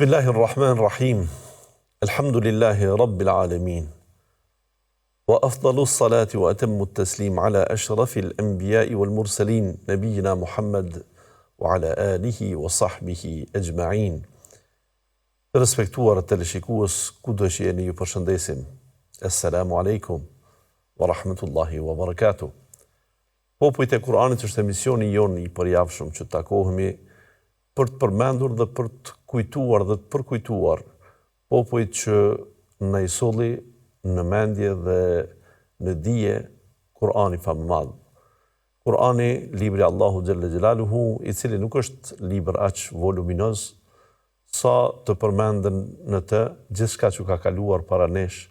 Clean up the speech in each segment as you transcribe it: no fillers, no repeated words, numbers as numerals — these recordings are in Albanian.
Bismillahirrahmanirrahim. Alhamdulillahi rabbil alamin. Wa afdalu salati wa atammu taslim ala ashrafil anbiya'i wal mursalin nabiyina Muhammad wa ala alihi wa sahbihi ajma'in. Të respektuar teleshikues, kudo që jeni, ju përshëndesim. Assalamu alaikum wa rahmatullahi wa barakatuh. Popujt e Kur'anit është emisioni jonë i përjavshëm që takohemi për të përmendur dhe për të kujtuar dhe të përkujtuar popujt që na i solli në mendje dhe në dije Kur'ani famëmadh. Kur'ani, libri Allahu Gjelle Gjelaluhu, i cili nuk është libër aq voluminoz sa të përmenden në të gjithçka që ka kaluar para nesh.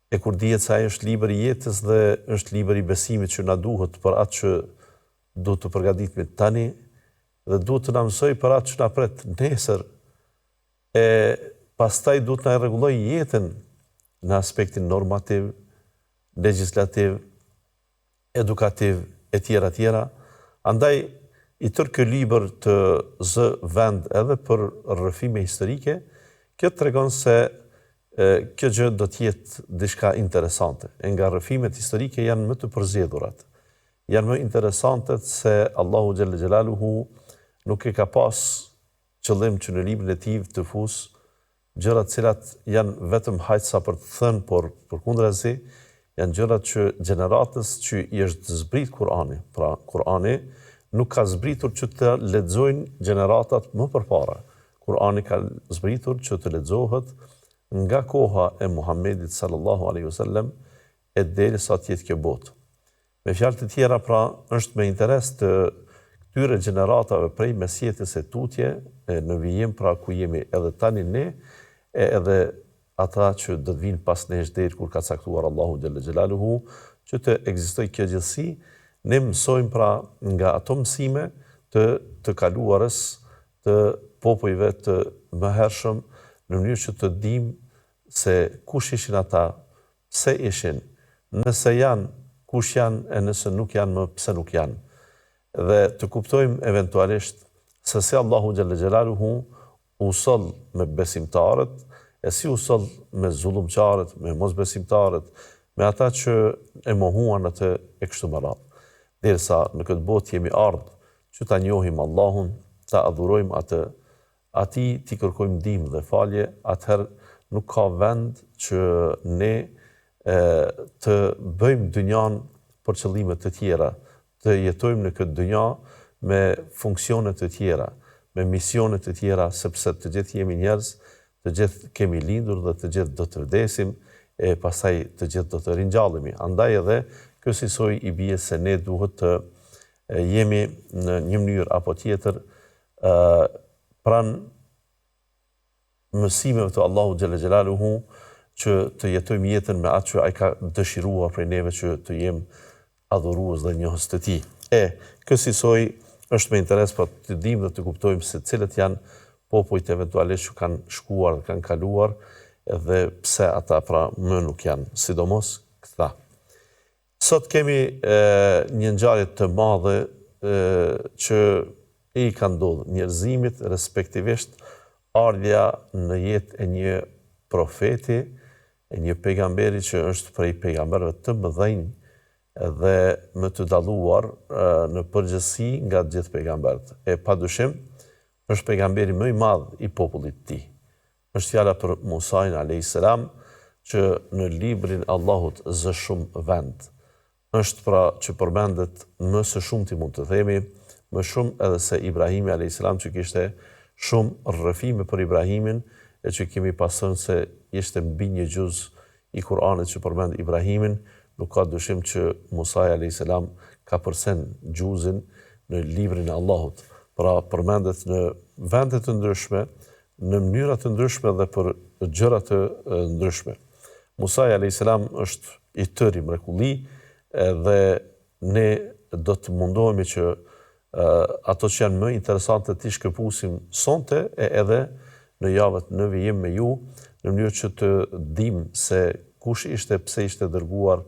E kur dihet se ai është libër i jetës dhe është libër i besimit që na duhet për atë që duhet të përgatitemi tani dhe duhet të na mësoj për atë që na pret nesër, e pastaj duhet na rregulloj jetën në aspektin normativ, legjislativ, edukativ e tjera. Andaj i tërë ky libër të zë vend edhe për rrëfime historike, kjo tregon se kjo gjë do të jetë diçka interesante. E nga rrëfimet historike janë më të përzgjedhurat. Janë më interesante se Allahu Gjelle Gjelaluhu nuk e ka pas qëllim që në librin e tij të fus gjërat cilat janë vetëm hajtësa për të thënë, por përkundrazi janë gjërat që gjeneratës që i është zbrit Kur'ani. Pra, Kur'ani nuk ka zbritur që të lexojnë gjeneratat më përpara. Kur'ani ka zbritur që të lexohet nga koha e Muhammedit sallallahu alaihi wasallam e derisa të jetë kjo botë. Me fjalë të tjera, pra, është me interes të këtyre gjeneratave prej mesjetës e tutje, në vijim, pra ku jemi edhe tani ne, edhe ata që do të vinë pas nesh deri kur ka caktuar Allahu Gjelle Gjelaluhu, që të ekzistojë kjo gjësi, ne mësojmë pra nga ato mësime të kaluarës të popujve të mëhershëm, në mënyrë që të dimë se kush ishin ata, pse ishin, nëse janë, kush janë, e nëse nuk janë më, pse nuk janë. Dhe të kuptojmë eventualisht se si Allahu Gjelle Gjelaluhu u soll me besimtarët, e si u soll me zullumqarët, me mosbesimtarët, me ata që e mohuan atë e kështu me radhë. Derisa në këtë botë jemi ardhur që ta njohim Allahun, ta adhurojmë atë, atij t'i kërkojmë ndihmë dhe falje, atëherë nuk ka vend që ne të bëjmë dynjan për qëllime të tjera, të jetojmë në këtë dynja me funksione të tjera, me misione të tjera, sepse të gjithë jemi njerëz, të gjithë kemi lindur dhe të gjithë do të vdesim, e pastaj të gjithë do të ringjallemi. Andaj edhe kjo sisoj i bie se ne duhet të jemi në një mënyrë apo tjetër pranë mësimeve të Allahu Gjelle Gjelaluhu, që të jetojmë jetën me atë që ai ka dëshiruar prej neve që të jemi adhurues dhe njohës të tij. Kjo sisoj është me interes për të dimë dhe të kuptojmë se cilët janë popujt eventualisht që kanë shkuar dhe kanë kaluar, dhe pse ata pra më nuk janë, sidomos këta. Sot kemi një ngjarje të madhe që i ka ndodhur njerëzimit, respektivisht ardhja në jetë e një profeti, e një pejgamberi që është prej pejgamberëve të mëdhenj dhe më të dalluar në përgjithësi nga të gjithë pejgamberët. E padyshim është pejgamberi më i madh i popullit të tij. Është fjala për Musain alayhis salam, që në librin Allahut zë shumë vend. Është pra që përmendet më së shumti, mund të themi, më shumë edhe se Ibrahimi alayhis salam, që kishte shumë rrëfime për Ibrahimin, e që kemi pasur se ishte mbi një gjuz i Kur'anit që përmend Ibrahimin. Nuk ka dyshim që Musa alayhis salam ka përsen gjuzin në librin e Allahut. Pra përmendet në vende të ndryshme, në mënyra të ndryshme dhe për gjëra të ndryshme. Musa alayhis salam është i tërë i mrekulli, dhe ne do të mundohemi që ato që janë më interesante t'i shkëpusim sonte, e edhe në javët në vijim me ju, në mënyrë që të dim se kush ishte, pse ishte dërguar,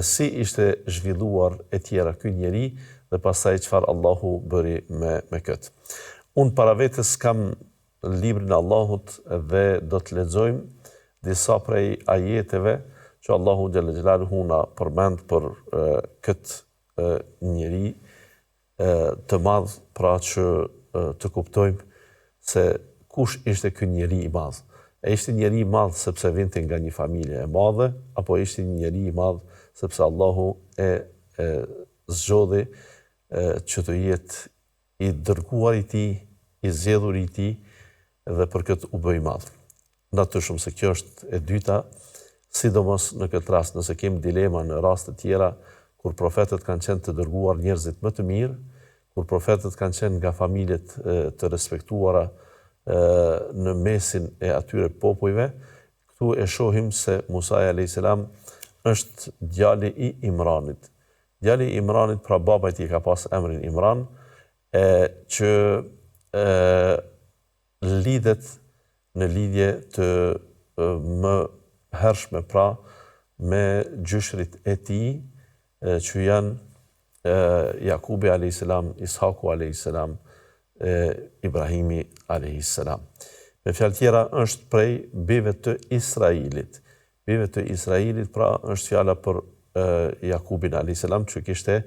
si ishte zhvilluar e tjera ky njeri, dhe pastaj çfarë Allahu bëri me këtë. Unë para vetes kam librin e Allahut dhe do të lexojmë disa prej ajeteve që Allahu xhalla xhelaluhu na përmend për këtë njeri të madh, pra që të kuptojmë se kush ishte ky njeri i madh. E ishte njeri i madh sepse vinte nga një familje e madhe, apo ishte një njeri i madh sepse Allahu e zgjodhi që të jetë i dërguar i tij, i zgjedhur i tij, dhe për këtë u bë i madh. Natyrisht se kjo është e dyta, sidomos në këtë rast, nëse kemi dilema në raste tjera kur profetët kanë qenë të dërguar njerëzit më të mirë, kur profetët kanë qenë nga familjet të respektuara në mesin e atyre popujve, këtu e shohim se Musa a.s. është djali i Imranit. Djali i Imranit, pra baba i tij ka pas emrin Imran, që lidhet në lidhje të më hershme, pra me gjyshrit e tij, që janë Jakubi a.s., Ishaku a.s., Ibrahimi a.s. Me fjalë tjera, është prej bijve të Israilit. Bijve të Israilit, pra është fjala për Jakubin a.s., që kishte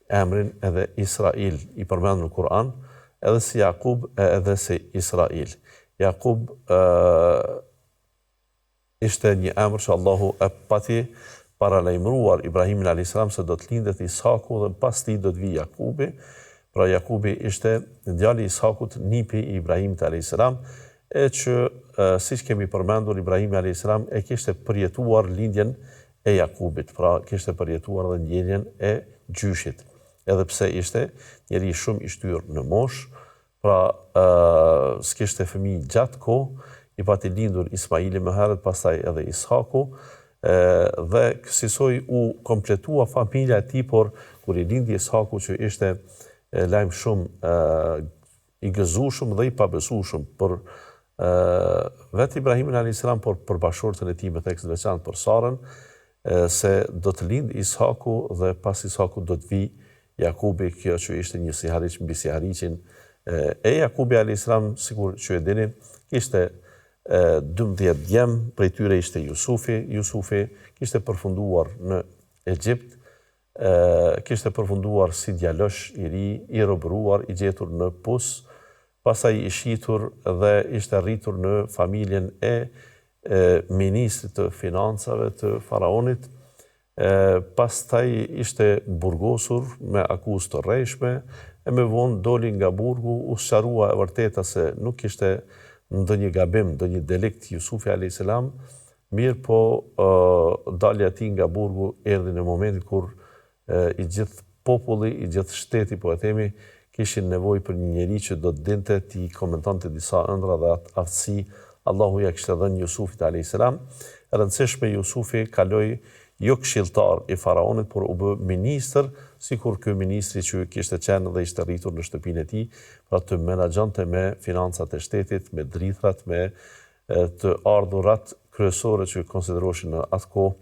emrin edhe Israil, i përmendur në Kur'an, edhe si Jakub edhe si Israil. Jakub ishte një emër që Allahu e pati paralajmëruar Ibrahimin a.s. se do të lindet Ishaku dhe pas tij do të vijë Jakubi. Pra Jakubi ishte djali i Ishakut, nipi i Ibrahimit a.s., e që, siç kemi përmendur, Ibrahimi a.s. e kishte përjetuar lindjen e Jakubit, pra kishte përjetuar dhe ndjenjen e gjyshit. Edhe pse ishte njeri shumë i shtyr në moshë, pra s'kishte fëmijë gjatë kohë, i pati lindur Ismaili më herët, pastaj edhe Ishaku, dhe kësaj u kompletua familja e tij, por kur i lindi Ishaku, që ishte lajm shumë i gëzueshëm dhe i pabesueshëm për vetë Ibrahimin a.s., por për bashortën e tij, me tekst veçantë për Sarën, se do të lind Ishaku dhe pas Ishaku do të vijë Jakubi, kjo që ishte një sihariq mbi sihariqin e Jakubi a.s., sikur që e dini, kishte 12 djem, prej tyre ishte Jusufi kishte përfunduar në Egjipt, kishte përfunduar si djalosh i ri, i robëruar, i gjetur në Pus, pastaj i shitur dhe ishte rritur në familjen e ministrit të financave të faraonit. Pastaj ishte burgosur me akuzë të rrejshme, e me vonë doli nga burgu, u sqarua e vërteta se nuk kishte ndonjë gabim, ndonjë delikt Jusufi a.s., mirë po dalja e tij nga burgu erdhi në momentin kur i gjithë populli, i gjithë shteti, po e themi, kishin nevojë për një njeri që do të dinte t'i komentonte disa ëndra dhe aftësi Allahu ja kishte dhënë Jusufit a.s. E rëndësishme, Jusufi kaloi jo këshilltar i faraonit, por u bë ministër, sikur ky ministri që kishte qenë dhe ishte rritur në shtëpinë e tij, pra të menaxhonte me financat e shtetit, me drithrat, me të ardhurat kryesore që konsideroheshin në atë kohë,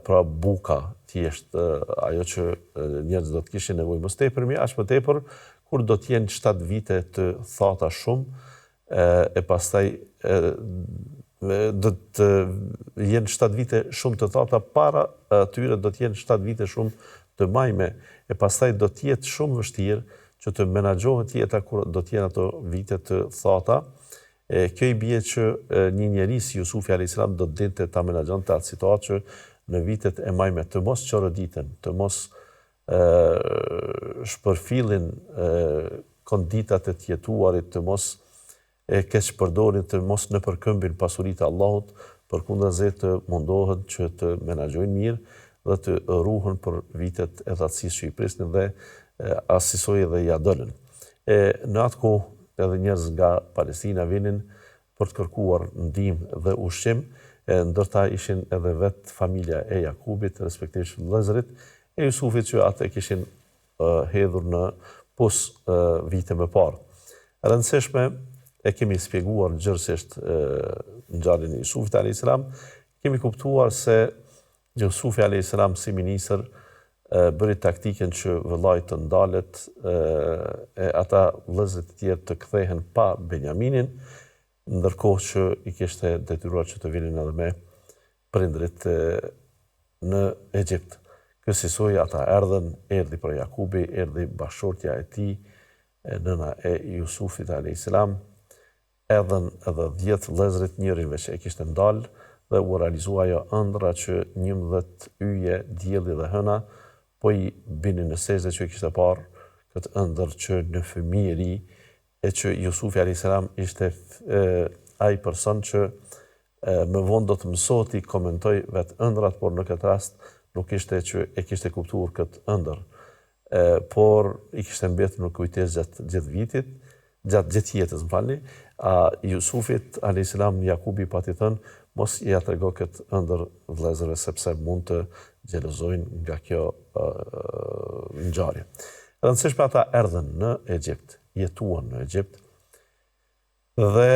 pra buka, thjesht ajo që njerëzit do të kishin nevojë më tepër, aq më tepër kur do të jenë 7 vite të thata shumë, e pastaj do të jenë 7 vite shumë të thata, para atyre do të jenë 7 vite shumë të majme, e pastaj do të jetë shumë vështirë që të menaxhohet jeta kur do të jenë ato vite të thata. Kjo i bie që një njeri si Jusufi a.s. do të dinte ta menaxhonte atë situatë që në vitet e majme të mos çoroditen, të mos shpërfillin konditat e të jetuarit, të mos keq përdorin, të mos nëpërkëmbin pasuritë e Allahut, përkundazi të mundohen që të menaxhojnë mirë dhe të ruhen për vitet e thatësisë që i prisnin dhe asisoj dhe ja dolën. Në atë kohë edhe njerëz nga Palestina vinin për të kërkuar ndihmë dhe ushqim, ndërta ishin edhe vetë familja e Jakubit, respektivisht vëllezërit e Jusufit që atë kishin hedhur në Pus vite më parë. E rëndësishme, e kemi shpjeguar gjërësisht ngjarjen e Jusufit a.s., kemi kuptuar se Jusufi a.s. si ministër bëri taktiken që vëllai të ndalet e ata vëllezërit e tjerë të kthehen pa Benjaminin, ndërkohë që i kishte detyruar që të vinin edhe me prindrit në Egjipt. Kësaj ata erdhen, erdhi për Jakubi, erdhi bashortja e tij, nëna e Jusufit a.s. Erdhen edhe 10 vëllezërit, njërin veç e kishte ndalë dhe u realizua ajo ëndra që 11 yje, dielli dhe hëna po i binin në sejdë që i kishte parë këtë ëndër që në fëmijë e ri e që Jusufi a.s. ishte ai person që më vonë do të mësohet i komentoj vetë ëndrat, por në këtë rast nuk ishte që e kishte kuptuar këtë ëndër, por i kishte mbetur në kujtesë gjatë jetës, më falni, a Jusufit a.s. Jakubi pati thënë, mos ja trego këtë ëndër vëllezërve sepse mund të xhelozojnë nga kjo ngjarje. Rëndësishme ata erdhen në Egjipt, jetuan në Egjipt, dhe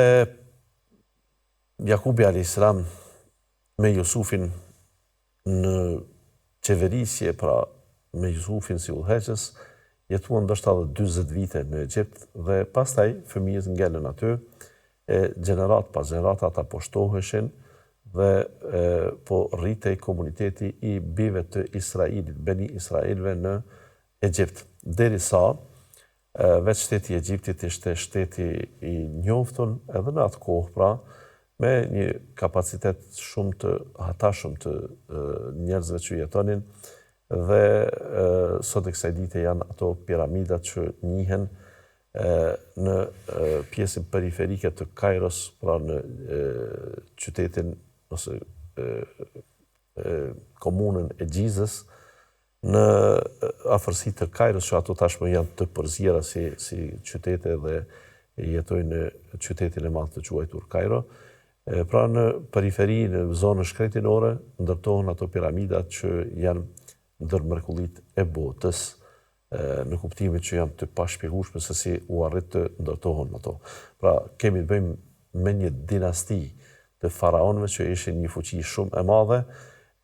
Jakubi a.s. me Jusufin në qeverisje, pra me Jusufin si udhëheqës, jetuan ndoshta edhe 40 vite në Egjipt dhe pastaj fëmijët ngelen aty, gjenerat pas gjenerat ata po shtoheshin dhe po rritej komuniteti i bijve të Israilit, Beni Israilve në Egjipt. Derisa veç shteti i Egjiptit ishte shteti i njoftun edhe në atë kohë, pra me një kapacitet shumë të hatashëm të njerëzve që jetonin, dhe sot e kësaj dite janë ato piramidat që njihen në pjesën periferike të Kairos, pra në qytetin ose komunën e Gjizës, në afërsi të Kairos, që ato tashmë janë të përzjera si qytete dhe jetojnë në qytetin e madh të quajtur Kairo. Pra në periferi, në zonën shkretinore, ndërtohen ato piramidat që janë ndër mrekullit e botës, në kuptimin që janë të pashpjegueshme se si u arrit të ndërtohen ato. Pra kemi të bëjmë me një dinasti të faraonëve që ishin një fuqi shumë e madhe,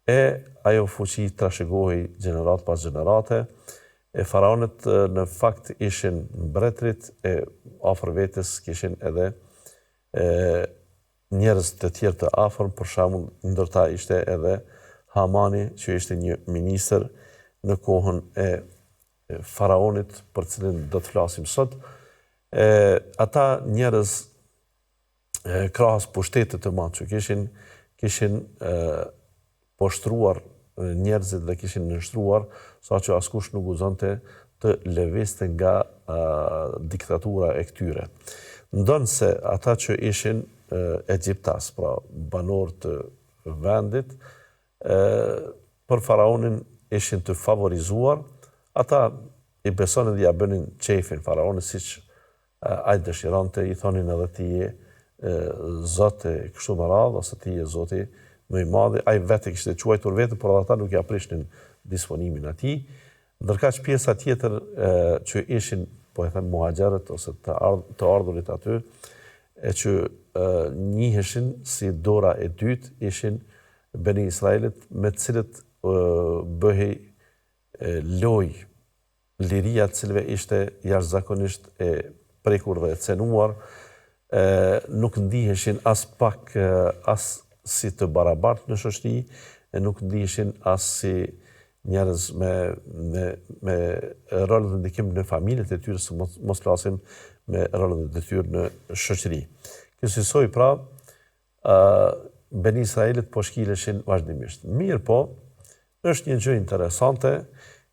e ajo fuqi trashëgohej gjenerat pas gjenerate, e faraonët në fakt ishin mbretërit e afër vetes kishin edhe njerëz të tjerë të afërm, për shembull ndërta ishte edhe Hamani, që ishte një ministër në kohën e faraonit, për cilin do të flasim sot. Ata njerëz krahas pushtetit të madh që kishin poshtruar njerëzit dhe kishin nështruar, sa që askush nuk guxonte të lëvizte nga diktatura e këtyre. Ndonë se ata që ishin egjiptas, pra banor të vendit, për faraonin ishin të favorizuar, ata i besonin dhe ja bënin qefin faraonit, siç ai dëshirante, i thonin edhe ti je zot e kështu me radhë, ose ti je zoti më i madh. Ai vetë kishte quajtur vetë, por ata nuk ja prishnin disponimin atij. Ndërkaq pjesa tjetër që ishin, po e them muhaxherët ose të ardhurit aty, e që njiheshin si dora e dytë, ishin Beni Israilit, me të cilët bëhej loj liria, të cilëve ishte jashtëzakonisht e prekur dhe e cenuar, nuk ndiheshin as pak as si të barabartë në shoqëri, e nuk ndiheshin as si njerëz me rol dhe ndikim në familjet e tyre, se mos flasim me rol dhe detyrë në shoqëri. Kësaj pra, Beni Israilit po shkileshin vazhdimisht. Mirë po, është një gjë interesante,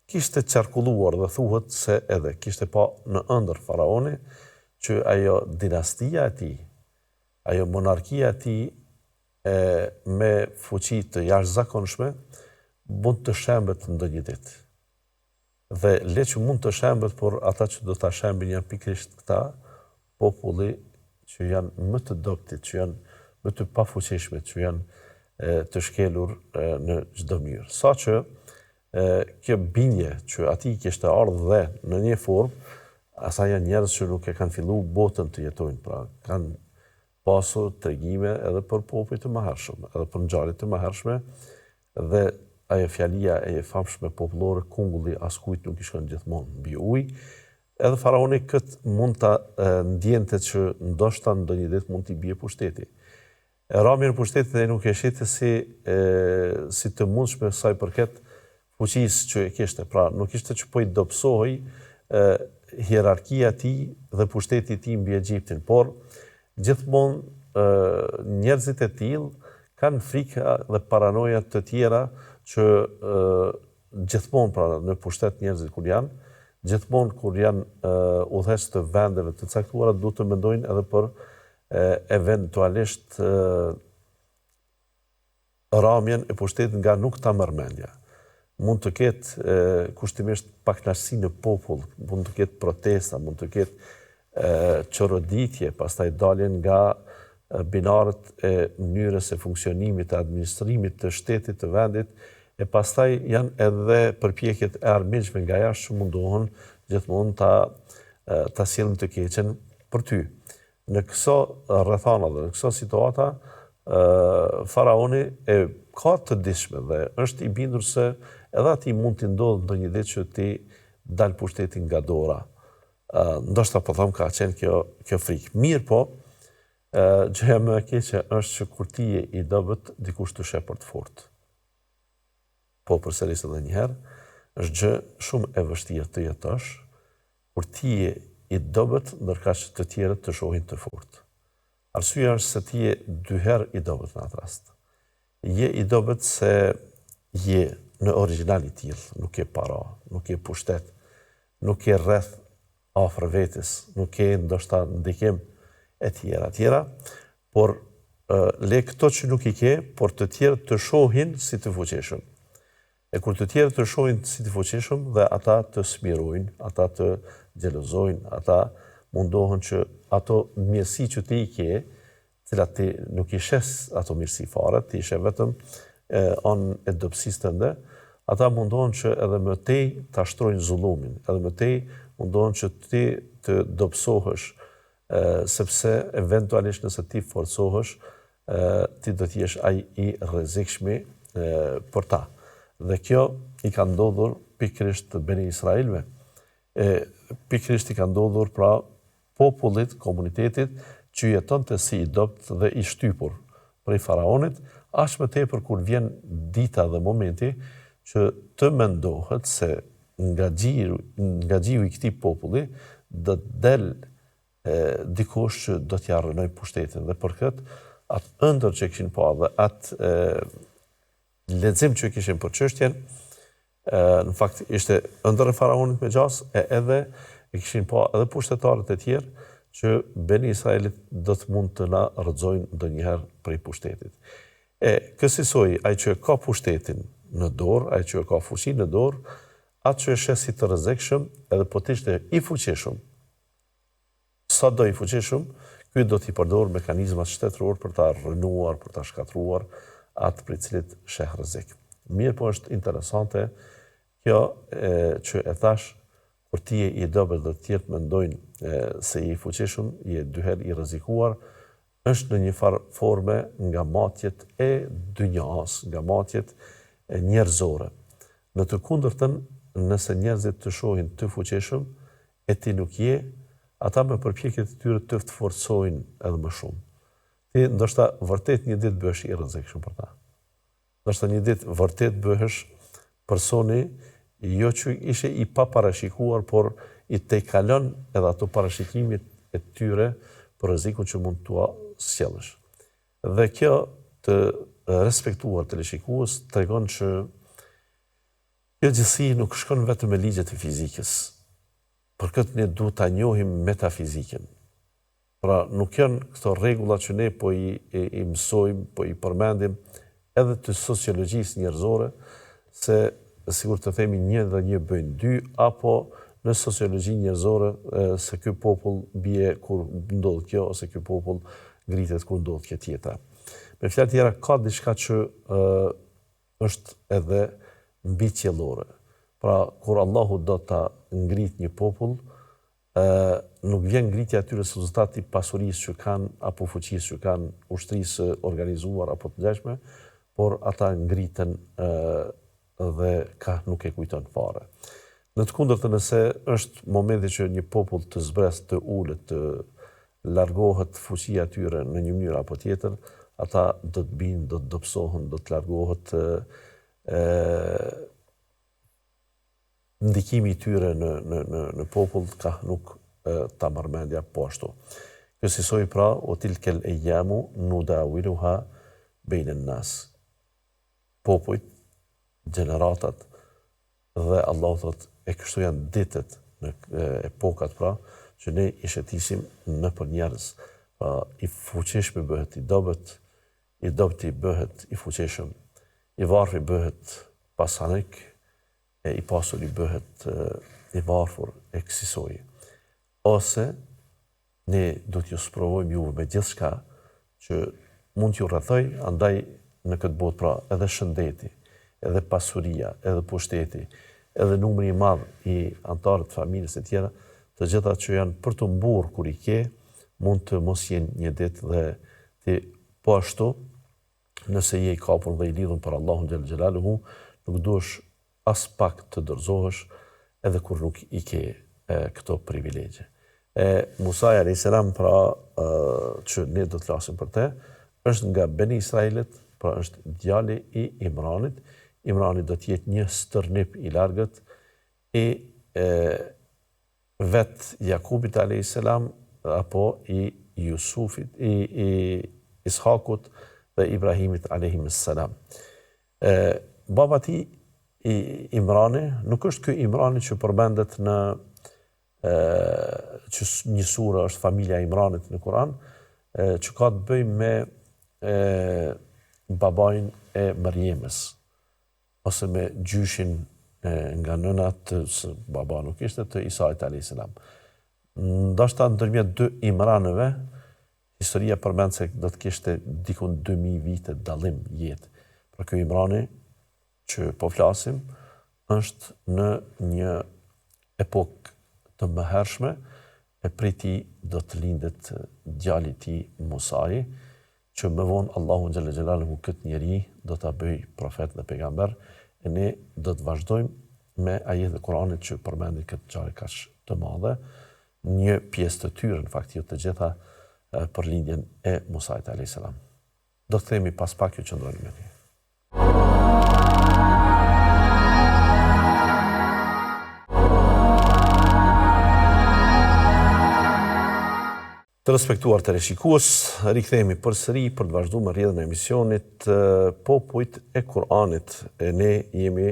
kishte qarkulluar dhe thuhet se edhe kishte pa në ëndër faraoni që ajo dinastia e tij, ajo monarkia e tij me fuqi të jashtëzakonshme mund të shembet ndonjë ditë. Dhe le që mund të shembet, por ata që do ta shembin janë pikërisht këta populli që janë më të dobtit, që janë më të pafuqishme, që janë të shkelur në çdo mënyrë. Saqë kjo bindje që ati kishte ardhur dhe në një formë, asa janë njerëz që nuk e kanë filluar botën të jetojnë, pra kanë pasur tregime edhe për popujt të mëhershëm, edhe për ngjarje të mëhershme, dhe ajo fjalia e famshme popullore, kungulli askujt nuk i shkon gjithmonë mbi ujë. Edhe faraoni këtë mund ta ndjente që ndoshta ndonjë ditë mund t'i bie pushteti. Rami në pushtetit dhe nuk e shite si të mundshme sa i përket fuqisë që e kishte. Pra, nuk ishte që po i dobësohej hierarkia e tij dhe pushteti i tij mbi Egjiptin, por gjithmonë njerëzit e tillë kanë frika dhe paranoja të tjera që gjithmonë pra në pushtet njerëzit kur janë, gjithmonë kur janë udhëheqës të vendeve të caktuara duhet të mendojnë edhe për eventualisht ramjen e pushtetit nga nuk ta merr mendja. Mund të ketë kushtimisht pakënaqësi në popull, mund të ketë protesta, mund të ketë çoroditje, pastaj daljen nga binarët e mënyrës së funksionimit të administrimit të shtetit të vendit, e pastaj janë edhe përpjekjet e armiqve nga jashtë që mundohen gjithmonë ta sjellin të keqen për ty. Në këso rrethana dhe në këso situata, faraoni e ka të dishme dhe është i bindur se edhe ati mund t'i ndodhë ndonjë ditë që ti dalë pushtetin nga dora. Ndoshta po them ka qenë kjo frikë. Mirë po, gjëja më e keqe është që kur ti je i dobët, dikush të sheh për të fortë. Po përsëris edhe një herë, është gjë shumë e vështirë të jetosh kur ti je i dobët ndërkaq që të tjerët të shohin të fortë. Arsyeja është se ti je dy herë i dobët në atë rast. Je i dobët se je në origjinal i tillë, nuk ke para, nuk ke pushtet, nuk ke rreth afër vetes, nuk ke ndoshta ndikim e tjera, por le këto që nuk i ke, por të tjerët të shohin si të fuqishëm. E kur të tjerët të shohin si të fuqishëm dhe ata të smirojnë, ata të xhelozojnë, ata mundohen që ato mirësi që ti i ke, cilat ti nuk i shes ato mirësi fare, ti i shes vetëm anë e dobësisë tënde, ata mundohen që edhe më tej ta shtrojnë zullumin, edhe më tej mundohen që ti të dobësohesh, sepse eventualisht nëse ti forcohesh, ti do t'jesh ai i rrezikshmi për ta. Dhe kjo i ka ndodhur pikërisht të Beni Israilve. Pikërisht i ka ndodhur pra popullit, komunitetit që jetonte si i dobët dhe i shtypur prej faraonit, aq më tepër kur vjen dita dhe momenti që të mendohet se nga gjiu i këtij populli do të del dikush që do t'ja rrënoj pushtetin. Dhe për këtë, atë ëndër që kishin pa dhe atë lexim që kishin për çështjen, në fakt ishte ëndër e faraonit me gjas, edhe e kishin pa edhe pushtetarët e tjerë që Beni Israelit do të mund të na rrëzojnë ndonjëherë prej pushtetit. Kësaj ai që ka pushtetin në dorë, ai që ka fuqinë në dorë, atë që e shes si të rrezikshëm, edhe po të ishte i fuqishëm, sa do i fuqishëm, ky do t'i përdor mekanizmat shtetëror për ta rrënuar, për ta shkatruar atë për cilit sheh rrezik. Mirë po është interesante kjo që e thash, kur ti je i dobët dhe të tjerë mendojnë se je i fuqishëm, je dy herë i rrezikuar, është në një farë forme nga matjet e dynjas, nga matjet e njerëzore. Në të kundërtën, nëse njerëzit të shohin të fuqishëm, e ti nuk je, ata me përpjekjet e tyre të forcojnë edhe më shumë. Ti ndoshta vërtet një ditë bëhesh i rrezikshëm për ta. Ndoshta një ditë vërtet bëhesh personi jo që ishe i paparashikuar, por i tejkalon edhe ato parashikimit e tyre për rrezikun që mund t'ua sjellësh. Dhe kjo të respektuar të leshikues tregon që kjo gjësi nuk shkon vetëm me ligjet e fizikës. Për këtë ne duhet ta njohim metafizikën. Pra nuk janë këto rregulla që ne po i mësojmë, po i përmendim edhe të sociologjisë njerëzore, se sigur të themi 1 dhe 1 bëjnë 2, apo në sociologji njerëzore se ky popull bie kur ndodh kjo, ose ky popull ngritet kur ndodh kjo tjetra. Me fjalë tjera, ka diçka që është edhe mbicjellore. Pra, kur Allahu do ta ngrit një popull, nuk vjen ngritja atyre së rezultati pasurisë që kanë, apo fuqisë që kanë, ushtrisë organizuar apo të ngjashme, por ata ngriten dhe ka nuk e kujton fare. Në të kundërtën, nëse është momenti që një popull të zbres, të ulet, të largohet fuqia tyre në një mënyrë apo tjetër, ata do të binë, do të dobësohen, do të largohet ndikimi i tyre në popull ka nuk ta marrëmendja po ashtu. Kjo sisoj pra, o tilkel ejamu nudawiluha bejnë nas. Popujt, generatat dhe Allah thot e kështu janë ditët në epokat pra, që ne i shetisim në për njerëz. Pra, i fuqishmi bëhet i dobët, i dobët i bëhet i fuqishëm, i varfër i bëhet pasanik, e i pasur i bëhet i varfër e kësisoj. Ose ne do t'ju sprovojmë juve me gjithçka që mund t'ju rrethoj, andaj në këtë botë pra edhe shëndeti, edhe pasuria, edhe pushteti, edhe numri i madh i anëtarëve të familjes e tjera, të gjitha që janë për të mburr kur i ke, mund të mos jenë një ditë dhe ti po ashtu, nëse je i kapur dhe i lidhur për Allahun xhel xhelaluhu, nuk duhesh as pak të dorëzohesh edhe kur nuk i ke këto privilegje. Musa a.s. pra që ne do të flasim për te, është nga Beni Israilit, pra është djali i Imranit. Imrani do të jetë një stërnip i largët i vetë Jakubit a.s. apo i Jusufit, i Ishakut dhe Ibrahimit a.s. Baba ti i Imrani, nuk është ky Imrani që përmendet në që një sure është familja Imranit në Kur'an, që ka të bëjë me babain e Mariemës, ose me gjyshin nga nëna baba nuk ishte, të Isait a.s. Ndoshta ndërmjet dy Imranëve, historia përmend se do të kishte dikun 2000 vite dallim jetë. Pra ky Imrani që po flasim është në një epokë të mëhershme, e prej tij do të lindet djali i tij Musai, që më vonë Allahu xhalla xhelaluhu këtë njeri do ta bëj profet dhe pejgamber, e ne do të vazhdojmë me ajetet e Kuranit që përmendin këtë ngjarje kaq të madhe, një pjesë të tyre në fakt jo të gjitha për lindjen e Musait alayhis salam. Do të themi pas pak ju qëndroni me ne. Të respektuar të rishikues, rikthehemi përsëri për të vazhduar rrjedhën e emisionit Popujt e Kur'anit. E ne jemi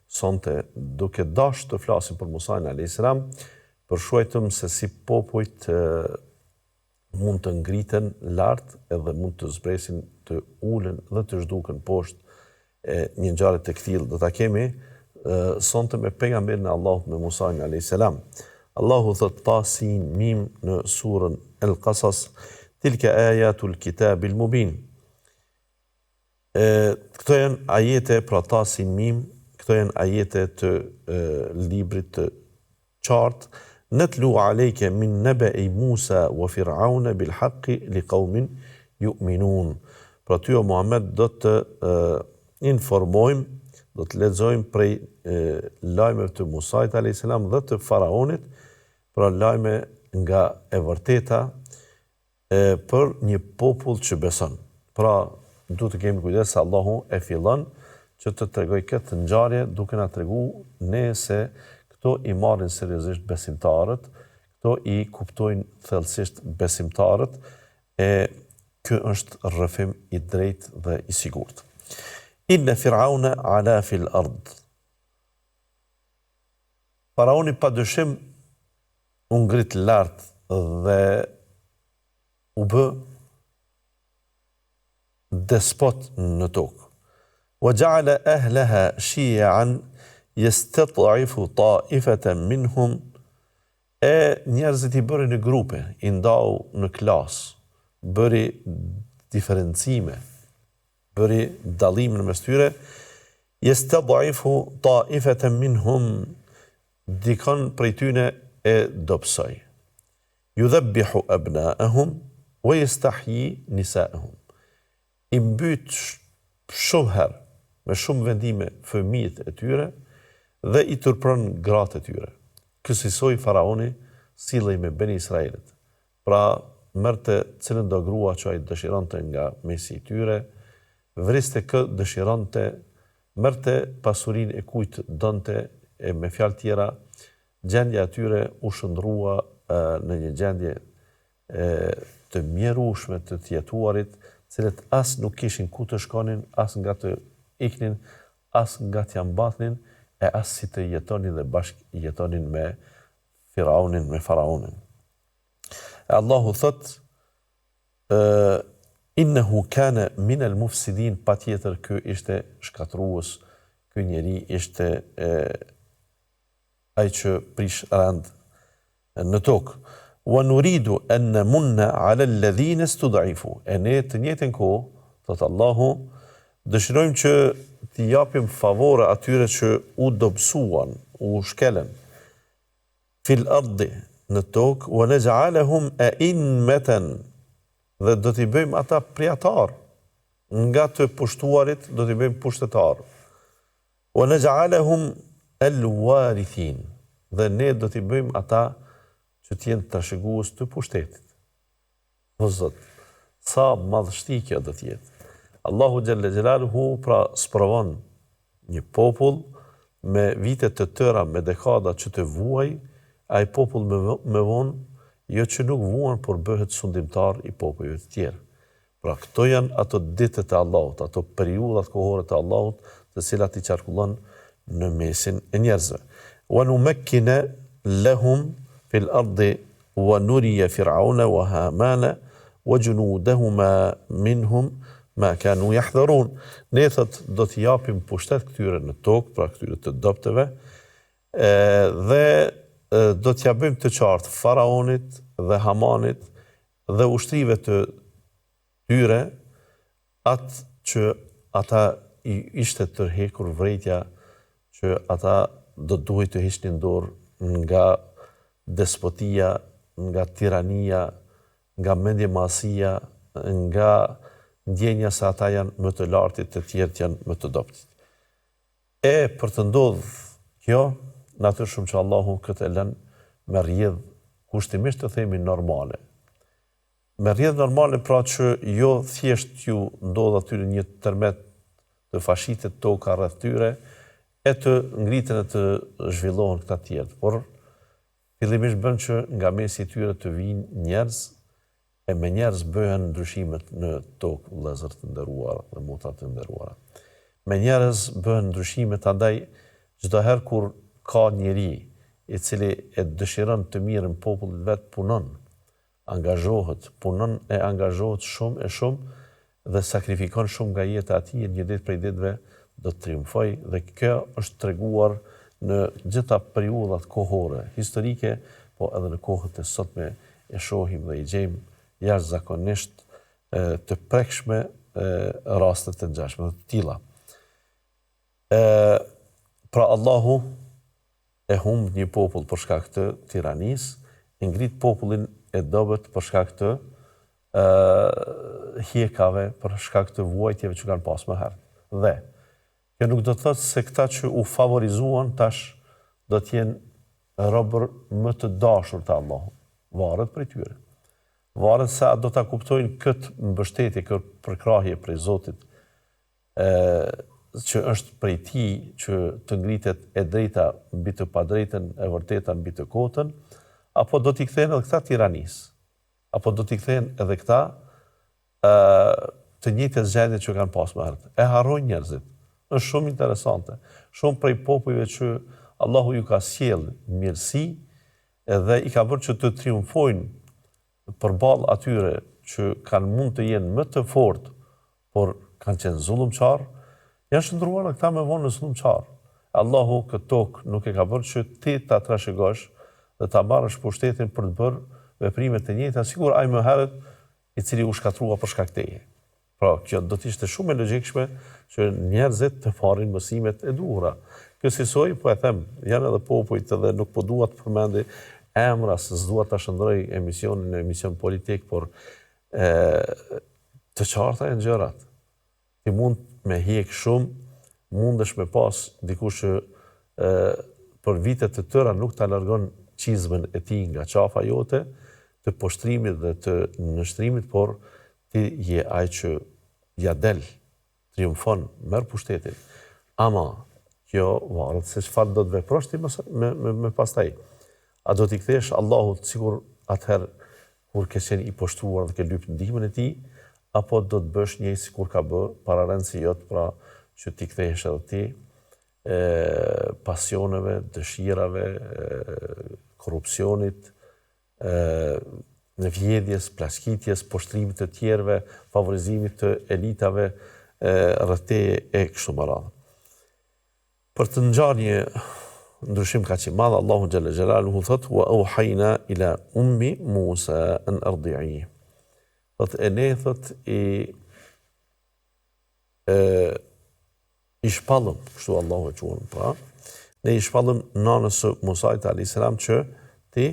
sonte duke dashur të flasim për Musain alayhis salam, për shojtëm se si popujt mund të ngriten lart edhe mund të zbresin, të ulen dhe të zhduken poshtë. Një ngjarje të këtillë do ta kemi sonte me pejgamberin e Allahut, me Musain alayhis salam. Allahu thot Tasin Mim në surën El-Qasas, tilka ayatul kitabil mubin. Këto janë ajete, pra Tasin Mim, këto janë ajete të librit të qartë, natlu alejke min naba'i Musa wa Fir'auna bil haqqi liqaumin yu'minun. Pra ty o Muhammed do të informojmë, do të lexojmë prej lajmeve të Musait alayhis salam dhe të Faraonit, pra lajme nga e vërteta për një popull që beson. Pra duhet të kemi kujdes se Allahu e fillon që të tregoj këtë ngjarje duke na treguar ne se këto i marrin seriozisht besimtarët, këto i kuptojnë thellësisht besimtarët, ky është rrëfim i drejtë dhe i sigurt. Inna Fir'auna ala fil ard. Faraoni padyshim u ngrit lart dhe u bë despot në tokë. Wa ja'ala ahlaha shi'an yastat'ifu ta'ifatan minhum. Njerëzit i bëri në grupe, i ndau në klasë, bëri diferencime, bëri dallim në mes tyre. Yastat'ifu ta'ifatan minhum, dikon prej tyre e dobësoj. Yudhabbihu abna'ahum wa yastahyi nisa'ahum. I mbyt shumë herë me shumë vendime fëmijët e tyre dhe i turpron gratë e tyre. Kësaj faraoni sillej me Beni Israelit. Pra mërte cilën do grua që ai dëshironte nga mesi i tyre, vriste kë dëshironte, mërte pasurinë e kujt donte, e me fjalë tjera, gjendja e tyre u shndrua në një gjendje të mjerueshme të tjetuarit, cilët as nuk kishin ku të shkonin, as nga të iknin, as nga të jambathnin, e as si të jetonin dhe bashkë jetonin me Firaonin, me faraonin. Allahu thot, innehu kane minel mufsidin, pa tjetër kë ishte shkatrues, kë njeri ishte ai që prish rand në tokë. Wa nuridu an namunna ala alladhina istud'ifu. E ne të njëjtën kohë, thot Allahu, dëshirojmë që t'i japim favore atyre që u dobësuan, u shkelen fil ardi, në tokë, wa naj'alahum a'immatan, dhe do t'i bëjmë ata prijatar, nga të pushtuarit do t'i bëjmë pushtetar. Wa naj'alahum al-warithin, dhe ne do t'i bëjmë ata që t'jenë trashëgues të pushtetit. O Zot, sa madhështi kjo do t'jetë. Allahu Gjelle Gjelaluhu pra sprovon një popull me vite të tëra, me dekada që të vuaj, ai popull me vonë, jo që nuk vuan, por bëhet sundimtar i popujve të tjerë. Pra këto janë ato ditët e Allahut, ato periudat kohore të Allahut, të cilat i qarkullon në mesin e njerëzve. Wa numakkina lahum fil ardi wa nuriya fir'auna wa hamana wa junudahuma minhum ma kanu yahdharun. Ne thot do t'i japim pushtet këtyre në tokë, pra këtyre të dobtëve, dhe do t'ja bëjmë të qartë faraonit dhe Hamanit dhe ushtrive të tyre, atë që ata ishte tërhekur vrejtja, që ata do duhet të hiqnin dorë nga despotia, nga tirania, nga mendjemasia, nga ndjenja se ata janë më të lartit, të tjerët janë më të dobtit. E për të ndodhur kjo, natyrshëm që Allahu këtë e lën me rrjedh kushtimisht të themi normale. Me rrjedh normale pra që jo thjesht ju ndodh aty një tërmet të fashitet toka rreth tyre, e të ngritën e të zhvillohen këta tjerë, por fillimisht bën që nga mesi i tyre të vinë njerëz, e me njerëz bëhen ndryshimet në tokë, vëllezër të nderuara dhe motra të nderuara. Me njerëz bëhen ndryshimet, andaj çdo herë kur ka njeri i cili e dëshiron të mirën popullit vet, punon, angazhohet, shumë e shumë dhe sakrifikon shumë nga jeta e tij, një ditë prej ditëve do të triumfoj, dhe kjo është treguar në gjitha periudhat kohore, historike, po edhe në kohët e sotme e shohim dhe i gjejmë jashtëzakonisht të prekshme raste të ngjashme të tilla. Pra Allahu e humb një popull për shkak të tiranisë, e ngrit popullin e dobët për shkak të hjekave, për shkak të vuajtjeve që kanë pas më herë. Dhe kjo nuk do të thotë se këta që u favorizuan tash do të jenë robër më të dashur të Allahut. Varet prej tyre. Varet se a do ta kuptojnë këtë mbështetje, këtë përkrahje prej Zotit, që është prej tij që të ngritet e drejta mbi të padrejtën, e vërteta mbi të kotën, apo do t'i kthejnë edhe këta tiranisë, apo do t'i kthejnë edhe këta të njëjtë zgjidhje që kanë pas më herët. E harrojnë njerëzit. Është shumë interesante. Shumë prej popujve që Allahu ju ka sjell mirësi edhe i ka bërë që të triumfojnë përballë atyre që kanë mund të jenë më të fortë, por kanë qenë zullumçar, janë shndruar këta me vonë në zullumçar. Allahu këtë tokë nuk e ka bërë që ti ta trashëgosh dhe ta marrësh pushtetin për të bërë veprime të njëjta, sikur ai më herët i cili u shkatrua për shkak teje. Pra, kjo do të ishte shumë e logjikshme që njerëzit të marrin mësimet e duhura. Kjo sisoj, po e them, janë edhe popujt edhe nuk po dua të përmendi emra, se s'dua ta shndroj emisionin në emision politik, por të qarta janë gjërat. Ti mund me hjek shumë, mundesh me pas dikush që për vitet të tëra nuk ta largon qizmën e tij nga qafa jote, të poshtrimit dhe të nështrimit, por ti je ai që ja del, triumfon, merr pushtetin. Ama kjo varet se çfarë do të veprosh ti me pastaj. A do t'i kthesh Allahut sikur atëherë kur ke qenë i poshtruar dhe ke lyp ndihmën e tij, apo do të bësh një sikur ka bërë pararendësi jot, pra që ti kthehesh edhe ti pasioneve, dëshirave, korrupsionit, në vjedhjes, plaskitjes, poshtrimit të tjerëve, favorizimit të elitave rreth teje e kështu me radhë. Për të ngjarë një ndryshim kaq i madh, Allahu xhalla xhelaluhu thot: "Wa auhayna ila ummi Musa an ardi'i." Thot e ne thot i shpallëm, kështu Allahu e quan, pra, ne i shpallëm nanës së Musait alayhis salam që ti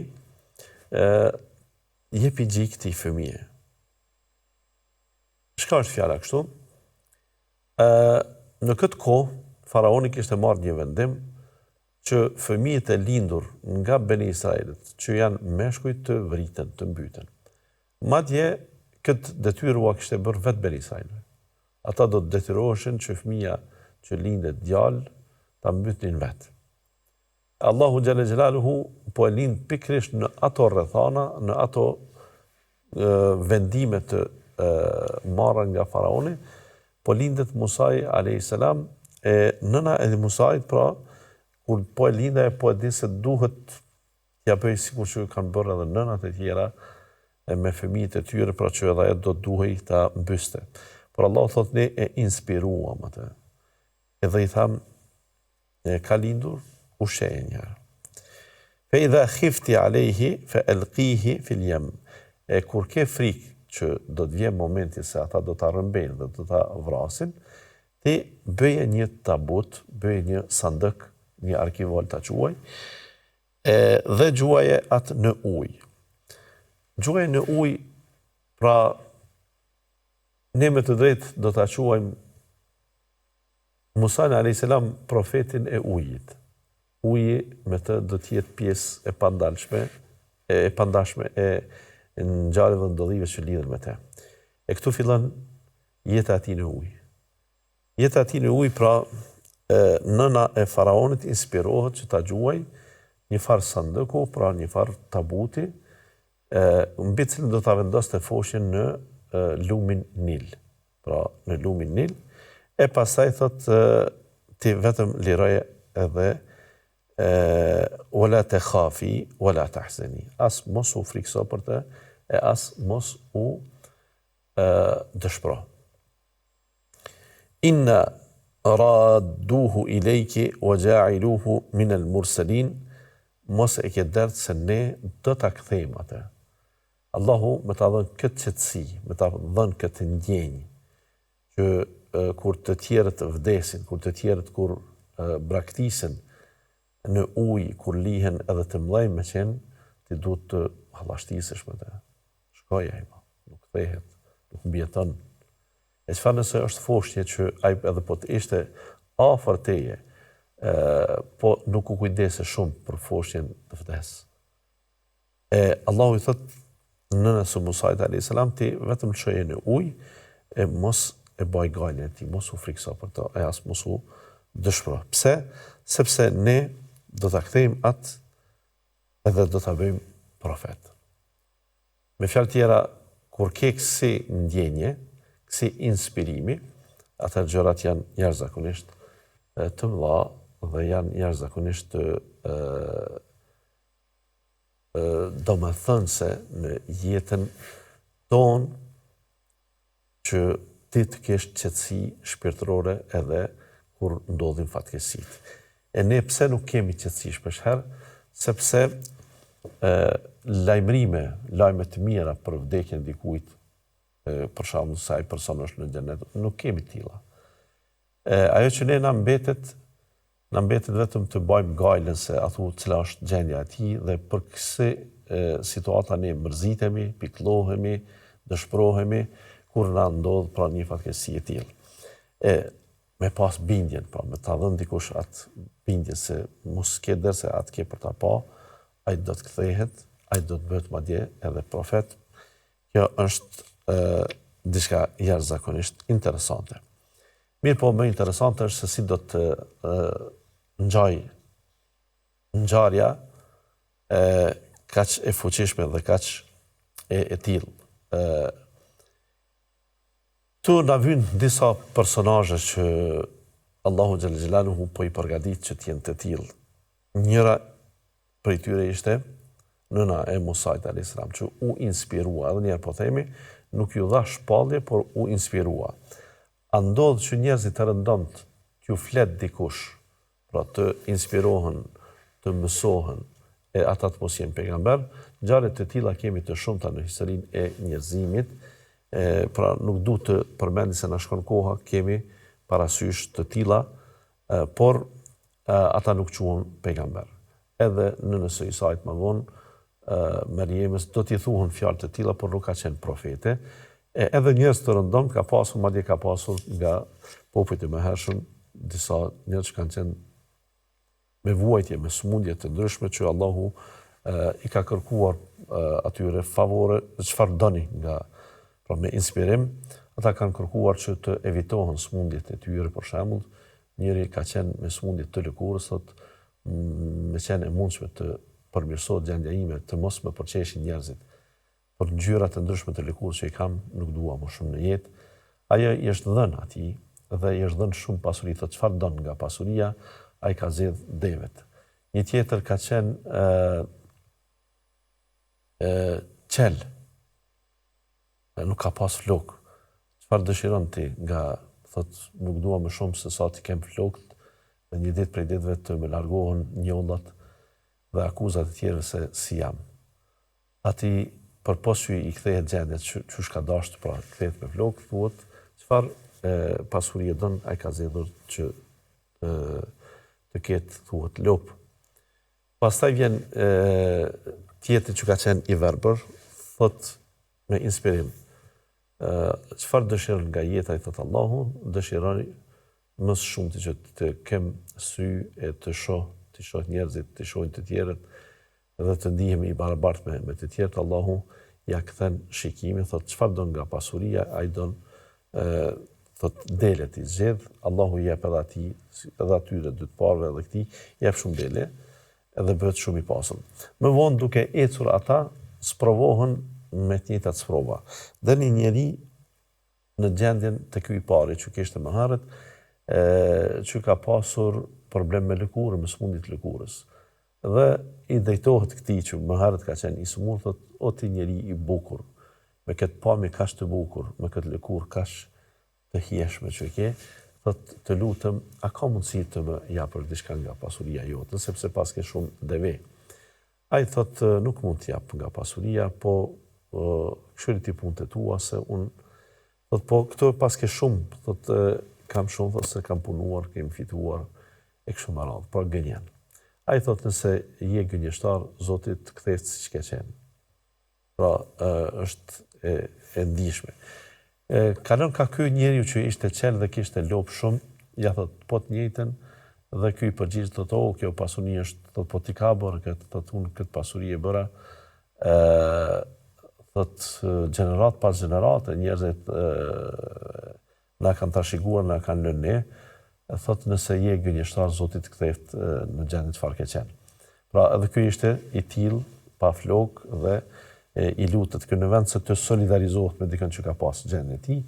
jepi gjik këtij fëmije. Çka është fjala kështu? Në këtë kohë, faraoni kishte marrë një vendim që fëmijët e lindur nga Beni Israilit, që janë meshkujt, të vriten, të mbyten. Madje këtë detyrë kishte bërë vetë Beni Israilit. Ata do të detyroheshin që fëmija që lindet djalë ta mbytnin vetë. Allahu xhalla xhelaluhu po e lind pikërisht në ato rrethana, në ato vendime të marra nga faraoni, po lindet Musai alayhis salam, e nëna e Musait, pra, kur po e linda e po e di se duhet t'ja bëj sikur që kanë bërë edhe nënat e tjera me fëmijët e tyre, pra që edhe ajo do duhej ta mbyste. Por Allah thot ne e inspiruam atë. Edhe i tham, ka lindur, usheje njërë. Fe idha khifti alejhi, fe elqihi fil jem. E kur ke frikë që do të vjen momenti se ata do ta rrëmbejnë dhe do ta vrasin, ti bëje një tabut, bëje një sandëk, një arkivol ta quaj, dhe gjuaje atë në ujë. Gjuaje në ujë, pra ne me të drejtë do ta quajmë Musa alayhis salam profetin e ujit. Uji me të do të jetë pjesë e pandashme e ngjarjeve dhe ndodhive që lidhen me të. E këtu fillon jeta e tij në ujë. Jeta e tij në ujë, pra, nëna e faraonit inspirohet që ta gjuaj një farë sandëku, pra një farë tabuti, mbi cilën do ta vendoste foshën në lumin Nil. Pra, në lumin Nil, e pastaj thot ti vetëm liroje edhe wala takhafi wala tahzani. As mos u frikso për të, e as mos u dëshpro. Inna radduhu ilejki wa ja'iluhu min al-mursalin. Mos e ke dert se ne do ta kthejmë atë. Allahu me ta dhënë këtë qetësi, me ta dhënë këtë ndjenjë, që kur të tjerët vdesin, kur të tjerët kur braktisen në ujë, kur lihen edhe të mdhej me qenë, ti duhet të hallashtisesh me të. Shkoja ima, nuk kthehet, nuk mbjeton. E çfarë nëse është foshtje që ai edhe po të ishte afër teje, po nuk u kujdese shumë për foshtjen të vdes. Allahu i thot nënës së Musait alayhis salam, ti vetëm çoje në ujë, e mos e baj gajnë e ti, mos u frikso për to, e as mos u dëshpro. Pse? Sepse ne do ta kthejmë atë edhe do ta bëjmë profet. Me fjalë tjera, kur ke kësi ndjenje, kësi inspirimi, atë gjërat janë jashtëzakonisht të mëdha dhe janë jashtëzakonisht domethënëse në jetën tonë, që ti të kesh qetësi shpirtërore edhe kur ndodhin fatkeqësitë. E ne pse nuk kemi qetësi shpeshherë? Sepse lajme të mira për vdekjen e dikujt, për shembull se ai person është në xhenet, nuk kemi të tilla. Ajo që ne na mbetet vetëm të bëjmë gajlen se athu cila është gjendja e tij, dhe për kësaj situata ne mërzitemi, pikëllohemi, dëshpërohemi kur na ndodh pra një fatkeqësi e tillë. me pas bindjen, pra me ta dhënë dikush atë bindjen se mos ke derse atë ke për ta pa, ai do të kthehet, ai do të bëhet madje edhe profet. Kjo është diçka jashtëzakonisht interesante. Mirë po, më interesante është se si do të ngjarja kaq e fuqishme dhe kaq e tillë. Tu na vyn disa personazhe që Allahu xhallal xhelaluhu po i përgatit që të jenë të tillë. Njëra prej tyre ishte nëna e Musait alayhis salam, që u inspirua, edhe njerë po themi, nuk ju dha shpallje, por u inspirua. A ndodh që njerëzit të rëndomt t'ju flet dikush, pra të inspirohen, të mësohen, e ata të mos jenë pejgamber, ngjarje të tilla kemi të shumta në historinë e njerëzimit, pra nuk du të përmendi se na shkon koha, kemi parasysh të tilla, por ata nuk quhen pejgamber. Edhe nënës së Isait më vonë, Mariemës, do t'i thuhen fjalë të tilla, por nuk ka qenë profete. Edhe njerëz të rëndom ka pasur, madje ka pasur nga popujt e mëhershëm disa njerëz që kanë qenë me vuajtje, me sëmundje të ndryshme, që Allahu i ka kërkuar atyre favore, çfarë doni nga, pra me inspirim, ata kanë kërkuar që të evitohen sëmundjet e tyre, për shembull, njëri ka qenë me sëmundje të lëkurës, thotë, me qenë e mundshme të përmirësohet gjendja ime, të mos më përqeshin njerëzit. Për ngjyrat të ndryshme të lëkurës që i kam, nuk dua më shumë në jetë. Ajo i është dhënë atij dhe i është dhënë shumë pasuri, thotë çfarë don nga pasuria, ai ka zgjedh devet. Një tjetër ka qenë qel. Nuk ka pas flok. Çfarë dëshiron ti nga, thotë, nuk dua më shumë se sa ti kem flokët, dhe një ditë prej ditëve të më largohen njollat dhe akuzat e tjera se si jam. Ati përpos që i kthehet gjendja që shka dashtë, pra kthehet me flokë, thuhet, çfarë pasuri e don, ai ka zgjedhur që të ketë, thuhet, lop. Pastaj vjen tjetri që ka qenë i verbër, thot me inspirim. Çfarë dëshiron nga jeta, i thot Allahu, dëshironi më shumë që të kem sy e të shoh njerëzit, të shohin të tjerët, dhe të ndihemi i barabartë me të tjerët. Allahu ja kthen shikimin, thot çfarë don nga pasuria, ai don, thot delet i zgjedh, Allahu jep edhe atij, edhe atyre dy të parëve edhe këtij, jep shumë dele, edhe bëhet shumë i pasur. Më vonë duke ecur ata, sprovohen me të njëjtat sprova. Dhe një njeri në gjendjen të ky i pari që kishte më herët, që ka pasur problem me lëkurë, me sëmundje të lëkurës. Dhe i drejtohet këtij që më herët ka qenë i sëmurë, thot, o ti njeri i bukur, me këtë pamje kaq të bukur, me këtë lëkurë kaq të hieshme që ke, thot, të lutem, a ka mundësi të më japësh diçka nga pasuria jote, sepse pas ke shumë deve. Ai thot, nuk mund të jap nga pasuria, po këshilli ti punët e tua, se unë, thot, po këto pas ke shumë, thot, kam shumë, thot, se kam punuar, kem fituar, e kështu me radhë, pra gënjen. Ai thot, nëse je gënjeshtar, Zoti të kthehet siç ke qenë. Pra është e ndihshme. Kalon ka ky njeriu që ishte qel dhe kishte lop shumë, ja thot, po të njëjtën, dhe ky i përgjigj, thot, o, kjo pasuri është, thot, po ti ka bërë këtë, thot, unë këtë pasuri e bëra, thot, gjenerat pas gjenerate, njerëzit na kanë trashëguar, na kanë lënë ne, thot, nëse je gënjeshtar, Zoti të kthehet në gjendje çfarë ke qenë. Pra edhe ky ishte i tillë, pa flok dhe i lutet kë në vend se të solidarizohet me dikën që ka pas gjendjen e tij,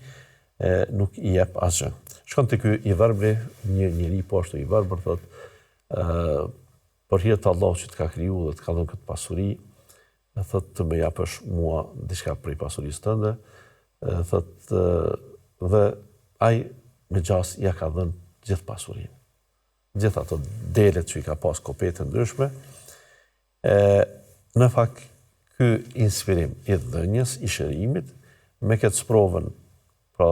nuk i jep asgjë. Shkon te ky i verbri, një njeri poshtë i verbër, thot, për hir të Allahut që të ka kriju dhe të ka dhënë këtë pasuri, thot, të më japësh mua diçka prej pasurisë tënde, thot, dhe ai me gjas ja ka dhënë gjithë pasurinë. Gjithë ato delet që i ka pas kopete ndryshme. Në fakt, ky inspirim i dhënjes, i shërimit, me këtë sprovën, pra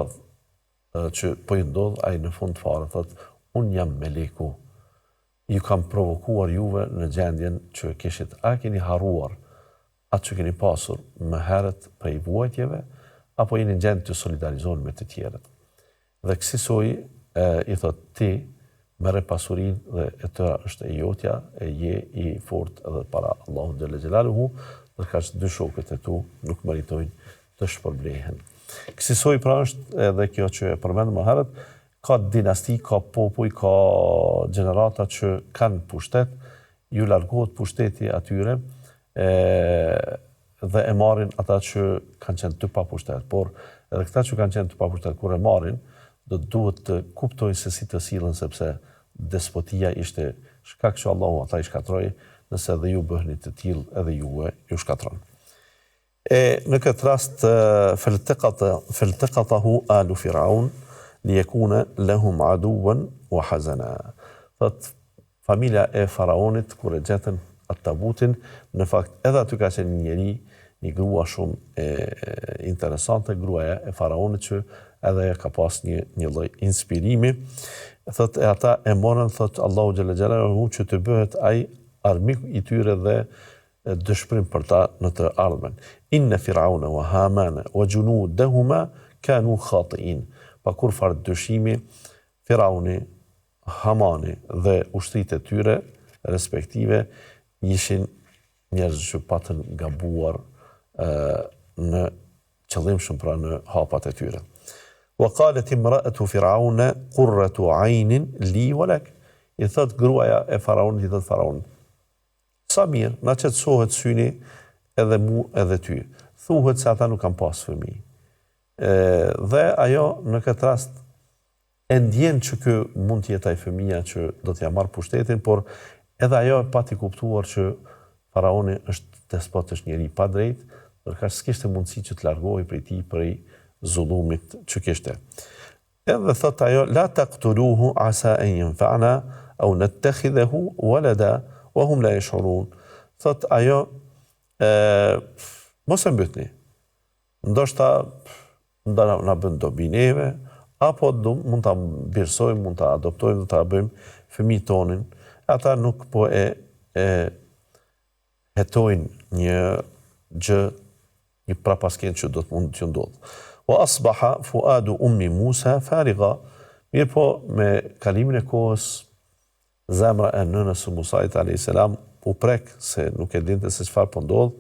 që po i ndodh, ai në fund fare thot, unë jam meleku, ju kam provokuar juve në gjendjen që kishit, a keni harruar atë që keni pasur më herët prej vuajtjeve, apo jeni në gjendje të solidarizoni me të tjerët. Dhe kësaj i thot ti merre pasurinë dhe e tëra është e jotja, e je i fort edhe para Allahu xhalla xhelaluhu, ndërka që dy shokët e tu nuk meritojnë të shpërblehen. Kësaj pra është edhe kjo që e përmend më herët, ka dinasti, ka popull, ka gjenerata që kanë pushtet, ju largohet pushteti atyre dhe e marrin ata që kanë qenë të pa pushtet. Por edhe këta që kanë qenë të pa pushtet, kur e marrin, duhet të kuptojnë se si të sillen, sepse despotia ishte shkak që Allahu ata i shkatroi, nëse edhe ju bëheni të tillë, edhe ju shkatron. Në këtë rast faltaqatahu alu Firaun liyakuna lahum aduwan wa hazana. Thot familja e faraonit kur e gjetën atë tabutin, në fakt edhe aty ka qenë një grua shumë interesante, gruaja e faraonit që edhe ka pas një lloj inspirimi. Thot ata e morën, thot Allahu xhalla xhelaluhu, që të bëhet ai armik i tyre dhe dëshpërim për ta në të ardhmen. Inna Firauna wa Hamana wa junudahuma kanu khati'in. Pa kur farë dëshimi, Firauni, Hamani dhe ushtritë e tyre respektive ishin njerëz që patën gabuar në qëllimshëm, pra në hapat e tyre. Wa qalet imra'atu Firauna qurratu 'aynin li wa lak. I thot gruaja e faraonit, i thot faraonit: sa mirë, na qetësohet syni edhe mu edhe ty. Thuhet se ata nuk kanë pas fëmijë. Dhe ajo në këtë rast e ndjen që ky mund të jetë ai fëmia që do t'ja marr pushtetin, por edhe ajo e pati kuptuar që faraoni është despot, është njeri pa drejt, ndërka s'kishte mundësi që të largohej prej tij, prej zullumit që kishte. Edhe thot ajo: la taqtuluhu asa an yanfa'na aw nattakhidhahu walada wa hum la yash'urun. Thot ajo: mos e mbytni. Ndoshta na bën dobi neve, apo mund ta birësojmë, mund ta adoptojmë dhe ta bëjmë fëmijë tonin. Ata nuk po e hetojnë një gjë, një prapaskend që do të mund të ndodhë. Wa asbaha fuadu ummi Musa fariga. Mirë po, me kalimin e kohës, zemra e nënës së Musait a.s. u prek, se nuk e dinte se çfarë po ndodh.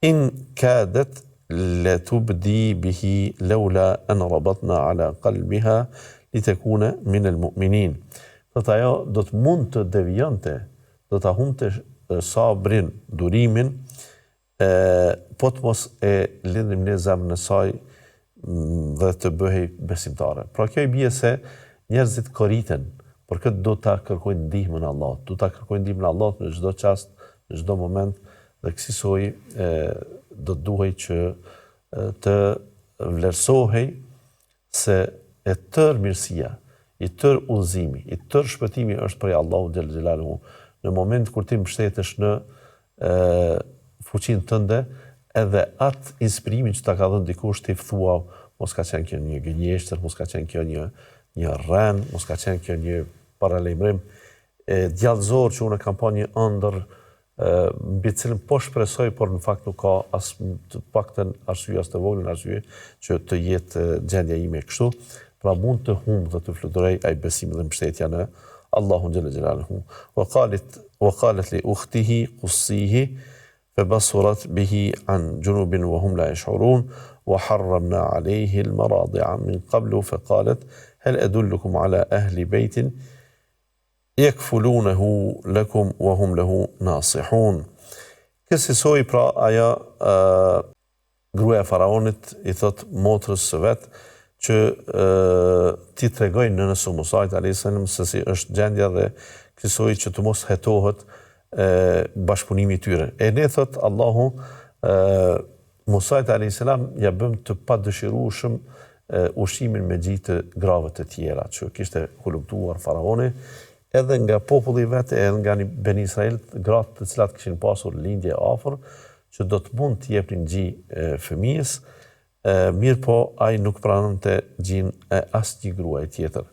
In kadet letubdi bihi laula an rabatna ala qalbiha litakuna min almu'minin. Thot ajo do të mund të devijonte, do ta humbte sabrin, durimin, po të mos e lidhim ne zemrën e saj dhe të bëhej besimtare. Pra kjo i bie se njerëzit korriten, por këtë do ta kërkojnë ndihmën e Allahut, do ta kërkojnë ndihmën e Allahut në çdo çast, në çdo moment, dhe kësaj do të duhej që të vlerësohej se e tërë mirësia, i tërë udhëzimi, i tërë shpëtimi është prej Allahut xhel xelaluhu. Në moment kur ti mbështetesh në fuqinë tënde, edhe atë inspirimin që ta ka dhënë dikush, ti thua, mos ka qenë kjo një gënjeshtër, mos ka qenë kjo një rren, mos ka qenë kjo një paralajmërim djallëzor që unë kam pa një ëndër mbi cilën po shpresoj, por në fakt nuk ka as të paktën arsye, as të vogël arsye që të jetë gjendja ime kështu. Pra mund të humb dhe të fluturoj ai besimi dhe mbështetja në Allahun xhalla xhelaluhu. Wa qalet li ukhtihi qussihi فبصرت به عن جنوب وهم لا يشعرون وحرمنا عليه المراضع من قبل فقالت هل أدلكم على أهل بيت يكفلونه لكم وهم له ناصحون. Kësaj pra ajo gruaja e faraonit i thot motrës së vet që ti tregoj nënës së Musait a.s. se si është gjendja dhe kësaj që të mos hetohet bashkëpunimi i tyre. E ne thot Allahu Musait a.s. ja bëm të padëshirueshëm ushqimin me gjitë të grave të tjera që kishte hulumtuar faraoni, edhe nga populli vetë, edhe nga Ben Israel, gratë të cilat kishin pasur lindje afër, që do të mund të jepnin gjë fëmijës, mirë po ai nuk pranonte gjin e asnjë gruaje tjetër.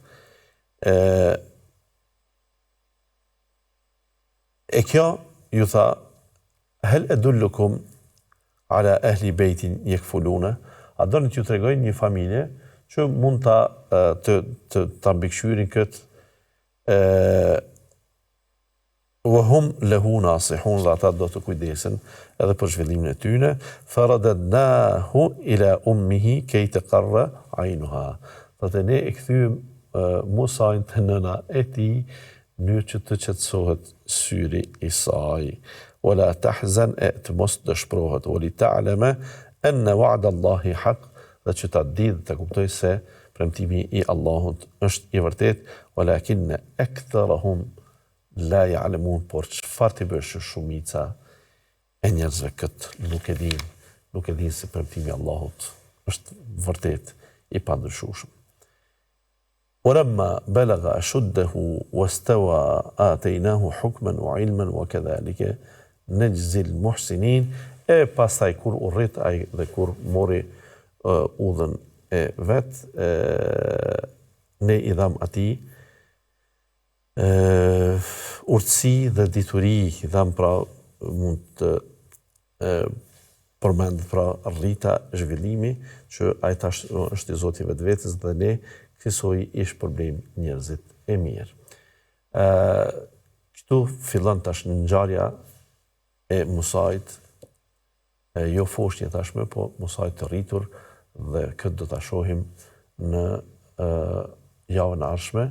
E kjo ju tha: hel edullukum ala ahli bejtin yakfuluna. A doni t'ju tregoj një familje që mund ta mbikëqyrin këtë وهم له ناصحون dhe ata do të kujdesen edhe për zhvillimin e tyre. Faradadnahu ila ummihi kay taqarra aynuha. Dhe ne e kthyem Musajin te nëna e tij në mënyrë që të qetësohet syri i saj. Wala tahzan, të mos dëshpërohet. Wali ta'lama anna wa'da Allahi haq, dhe që ta di dhe ta kuptoj se premtimi i Allahut është i vërtet. Walakinna aktharahum la ya'lamun, por çfarë të bësh shumica e njerëzve këtë nuk e din se premtimi i Allahut është vërtet i pandryshueshëm. ولما بلغ أشده واستوى آتيناه حكما وعلما وكذلك نجزي المحسنين. E pastaj kur u rrit ai dhe kur mori udhën e vet, ne i dham atij urtësi dhe dituri, i dham pra mund të përmend pra rrita zhvillimi që ai tash është i Zoti vetvetes dhe ne kësoj ish problem njerëzit e mirë. Këtu fillon tash ngjarja e Musait, jo foshnjë tashmë, po Musait të rritur, dhe këtë do ta shohim në javën e ardhshme,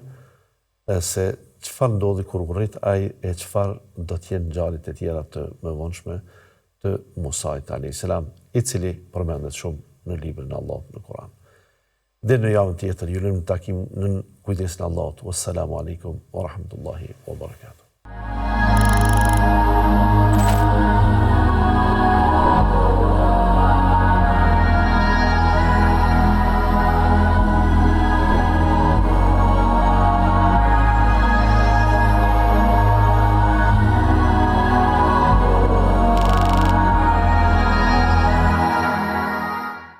se çfarë ndodhi kur u rrit ai e çfarë do të jenë ngjarjet e tjera të mëvonshme të Musait alayhis salam, i cili përmendet shumë në librin e Allahut në Kur'an. Dhe në javën tjetër, ju lëm takim në kujdesin e Allahut. Wassalamu alaikum wa rahmatullahi wa barakatuh.